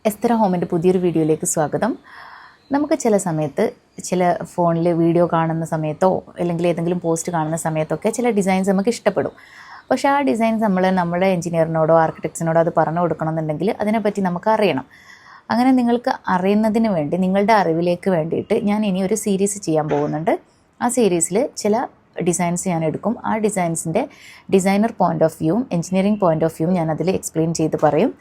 എസ്തറ ഹോമിൻ്റെ പുതിയൊരു വീഡിയോയിലേക്ക് സ്വാഗതം. നമുക്ക് ചില സമയത്ത് ചില ഫോണിൽ വീഡിയോ കാണുന്ന സമയത്തോ അല്ലെങ്കിൽ ഏതെങ്കിലും പോസ്റ്റ് കാണുന്ന സമയത്തൊക്കെ ചില ഡിസൈൻസ് നമുക്ക് ഇഷ്ടപ്പെടും. പക്ഷേ ആ ഡിസൈൻസ് നമ്മുടെ എഞ്ചിനീയറിനോടോ ആർക്കിടെക്ട്സിനോടോ അത് പറഞ്ഞു കൊടുക്കണമെന്നുണ്ടെങ്കിൽ അതിനെപ്പറ്റി നമുക്ക് അറിയണം. അങ്ങനെ നിങ്ങൾക്ക് അറിയുന്നതിന് വേണ്ടി നിങ്ങളുടെ അറിവിലേക്ക് വേണ്ടിയിട്ട് ഞാൻ ഇനി ഒരു സീരീസ് ചെയ്യാൻ പോകുന്നുണ്ട്. ആ സീരീസിൽ ചില ഡിസൈൻസ് ഞാൻ എടുക്കും. ആ ഡിസൈൻസിൻ്റെ ഡിസൈനർ പോയിൻ്റ് ഓഫ് വ്യൂവും എഞ്ചിനീയറിംഗ് പോയിൻ്റ് ഓഫ് വ്യൂവും ഞാൻ അതിൽ എക്സ്പ്ലെയിൻ ചെയ്ത് പറയും.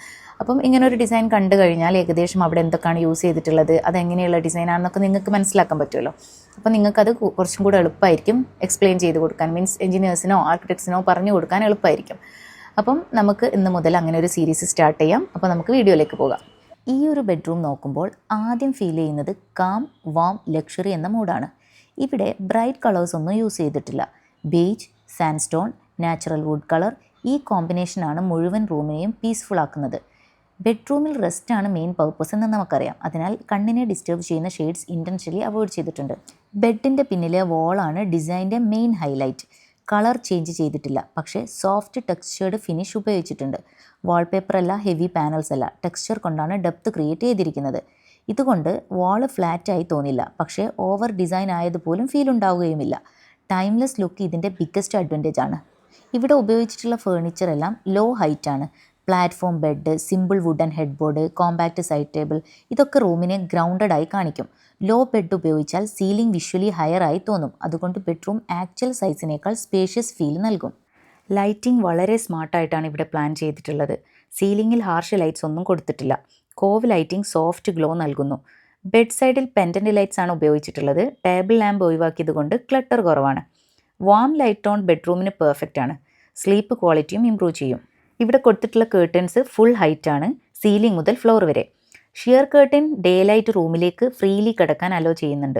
അപ്പം ഇങ്ങനൊരു ഡിസൈൻ കണ്ടു കഴിഞ്ഞാൽ ഏകദേശം അവിടെ എന്തൊക്കെയാണ് യൂസ് ചെയ്തിട്ടുള്ളത്, അതെങ്ങനെയുള്ള ഡിസൈനാണെന്നൊക്കെ നിങ്ങൾക്ക് മനസ്സിലാക്കാൻ പറ്റുമല്ലോ. അപ്പോൾ നിങ്ങൾക്കത് കുറച്ചും കൂടെ എളുപ്പമായിരിക്കും എക്സ്പ്ലെയിൻ ചെയ്ത് കൊടുക്കാൻ, മീൻസ് എഞ്ചിനീയേഴ്സിനോ ആർക്കിടെക്ട്സിനോ പറഞ്ഞു കൊടുക്കാൻ എളുപ്പമായിരിക്കും. അപ്പം നമുക്ക് ഇന്ന് മുതൽ അങ്ങനെ ഒരു സീരീസ് സ്റ്റാർട്ട് ചെയ്യാം. അപ്പോൾ നമുക്ക് വീഡിയോയിലേക്ക് പോകാം. ഈ ഒരു ബെഡ്റൂം നോക്കുമ്പോൾ ആദ്യം ഫീൽ ചെയ്യുന്നത് കാം, വാം, ലക്ഷറി എന്ന മൂഡാണ്. ഇവിടെ ബ്രൈറ്റ് കളേഴ്സ് ഒന്നും യൂസ് ചെയ്തിട്ടില്ല. Beige, sandstone, natural wood colour, ഈ കോമ്പിനേഷനാണ് മുഴുവൻ റൂമിനെയും പീസ്ഫുൾ ആക്കുന്നത്. ബെഡ്റൂമിൽ റെസ്റ്റാണ് മെയിൻ പർപ്പസ് എന്ന് നമുക്കറിയാം. അതിനാൽ കണ്ണിനെ ഡിസ്റ്റർബ് ചെയ്യുന്ന ഷെയ്ഡ്സ് ഇൻറ്റൻഷ്യലി അവോയ്ഡ് ചെയ്തിട്ടുണ്ട്. ബെഡിൻ്റെ പിന്നിലെ വോളാണ് ഡിസൈൻ്റെ മെയിൻ ഹൈലൈറ്റ്. കളർ ചേഞ്ച് ചെയ്തിട്ടില്ല, പക്ഷേ സോഫ്റ്റ് ടെക്സ്ചേർഡ് ഫിനിഷ് ഉപയോഗിച്ചിട്ടുണ്ട്. വാൾപേപ്പർ അല്ല, ഹെവി പാനൽസ് അല്ല, ടെക്സ്ചർ കൊണ്ടാണ് ഡെപ്ത് ക്രിയേറ്റ് ചെയ്തിരിക്കുന്നത്. ഇതുകൊണ്ട് വാള് ഫ്ലാറ്റായി തോന്നില്ല, പക്ഷേ ഓവർ ഡിസൈൻ ആയതുപോലും ഫീൽ ഉണ്ടാവുകയുമില്ല. ടൈംലെസ് ലുക്ക് ഇതിൻ്റെ ബിഗ്ഗസ്റ്റ് അഡ്വാൻറ്റേജ് ആണ്. ഇവിടെ ഉപയോഗിച്ചിട്ടുള്ള ഫേർണിച്ചർ എല്ലാം ലോ ഹൈറ്റ് ആണ്. Platform bed, simple wooden head board, compact side table, ഇതൊക്കെ റൂമിനെ ഗ്രൗണ്ടഡ് ആയി കാണിക്കും. ലോ ബെഡ് ഉപയോഗിച്ചാൽ സീലിംഗ് വിഷ്വലി ഹയർ ആയി തോന്നും. അതുകൊണ്ട് ബെഡ്റൂം ആക്ച്വൽ സൈസിനേക്കാൾ സ്പേഷ്യസ് ഫീൽ നൽകും. ലൈറ്റിംഗ് വളരെ സ്മാർട്ടായിട്ടാണ് ഇവിടെ പ്ലാൻ ചെയ്തിട്ടുള്ളത്. സീലിംഗിൽ ഹാർഷ് ലൈറ്റ്സ് ഒന്നും കൊടുത്തിട്ടില്ല. കോവ് ലൈറ്റിംഗ് സോഫ്റ്റ് ഗ്ലോ നൽകുന്നു. ബെഡ് സൈഡിൽ പെൻഡൻറ്റ് ലൈറ്റ്സ് ആണ് ഉപയോഗിച്ചിട്ടുള്ളത്. ടേബിൾ ലാമ്പ് ഒഴിവാക്കിയത് കൊണ്ട് ക്ലട്ടർ കുറവാണ്. വാം ലൈറ്റ് ടോൺ ബെഡ്റൂമിന് പെർഫെക്റ്റ് ആണ്. സ്ലീപ്പ് ക്വാളിറ്റിയും ഇംപ്രൂവ് ചെയ്യും. ഇവിടെ കൊടുത്തിട്ടുള്ള കേർട്ടൻസ് ഫുൾ ഹൈറ്റ് ആണ്, സീലിംഗ് മുതൽ ഫ്ലോർ വരെ. ഷിയർ കേർട്ടൻ ഡേ ലൈറ്റ് റൂമിലേക്ക് ഫ്രീലി കിടക്കാൻ അലോ ചെയ്യുന്നുണ്ട്.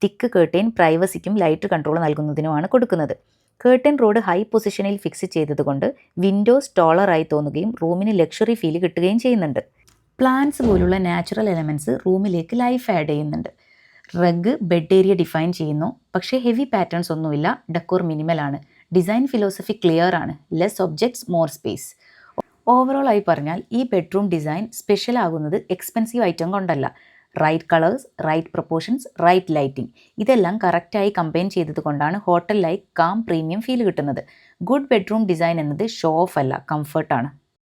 തിക്ക് കേർട്ടൻ പ്രൈവസിക്കും ലൈറ്റ് കൺട്രോൾ നൽകുന്നതിനുമാണ് കൊടുക്കുന്നത്. കേർട്ടൻ റോഡ് ഹൈ പൊസിഷനിൽ ഫിക്സ് ചെയ്തതുകൊണ്ട് വിൻഡോസ് ടോളറായി തോന്നുകയും റൂമിന് ലക്ഷറി ഫീൽ കിട്ടുകയും ചെയ്യുന്നുണ്ട്. പ്ലാന്റ്സ് പോലുള്ള നാച്ചുറൽ എലമെൻറ്റ്സ് റൂമിലേക്ക് ലൈഫ് ആഡ് ചെയ്യുന്നുണ്ട്. റഗ് ബെഡ് ഏരിയ ഡിഫൈൻ ചെയ്യുന്നു, പക്ഷേ ഹെവി പാറ്റേൺസ് ഒന്നുമില്ല. ഡെക്കോർ മിനിമലാണ്. ഡിസൈൻ ഫിലോസഫി ക്ലിയർ ആണ്. Less objects more space. Overall ആയി പറഞ്ഞാൽ ഈ ബെഡ്റൂം ഡിസൈൻ സ്പെഷ്യൽ ആകുന്നത് എക്സ്പെൻസീവ് ഐറ്റം കൊണ്ടല്ല. Right colours, right proportions, right lighting, ഇതെല്ലാം കറക്റ്റായി കമ്പൈൻ ചെയ്തത് കൊണ്ടാണ് hotel like calm premium feel കിട്ടുന്നത്. ഗുഡ് ബെഡ്റൂം ഡിസൈൻ എന്നത് ഷോ ഓഫ് അല്ല, കംഫർട്ടാണ്.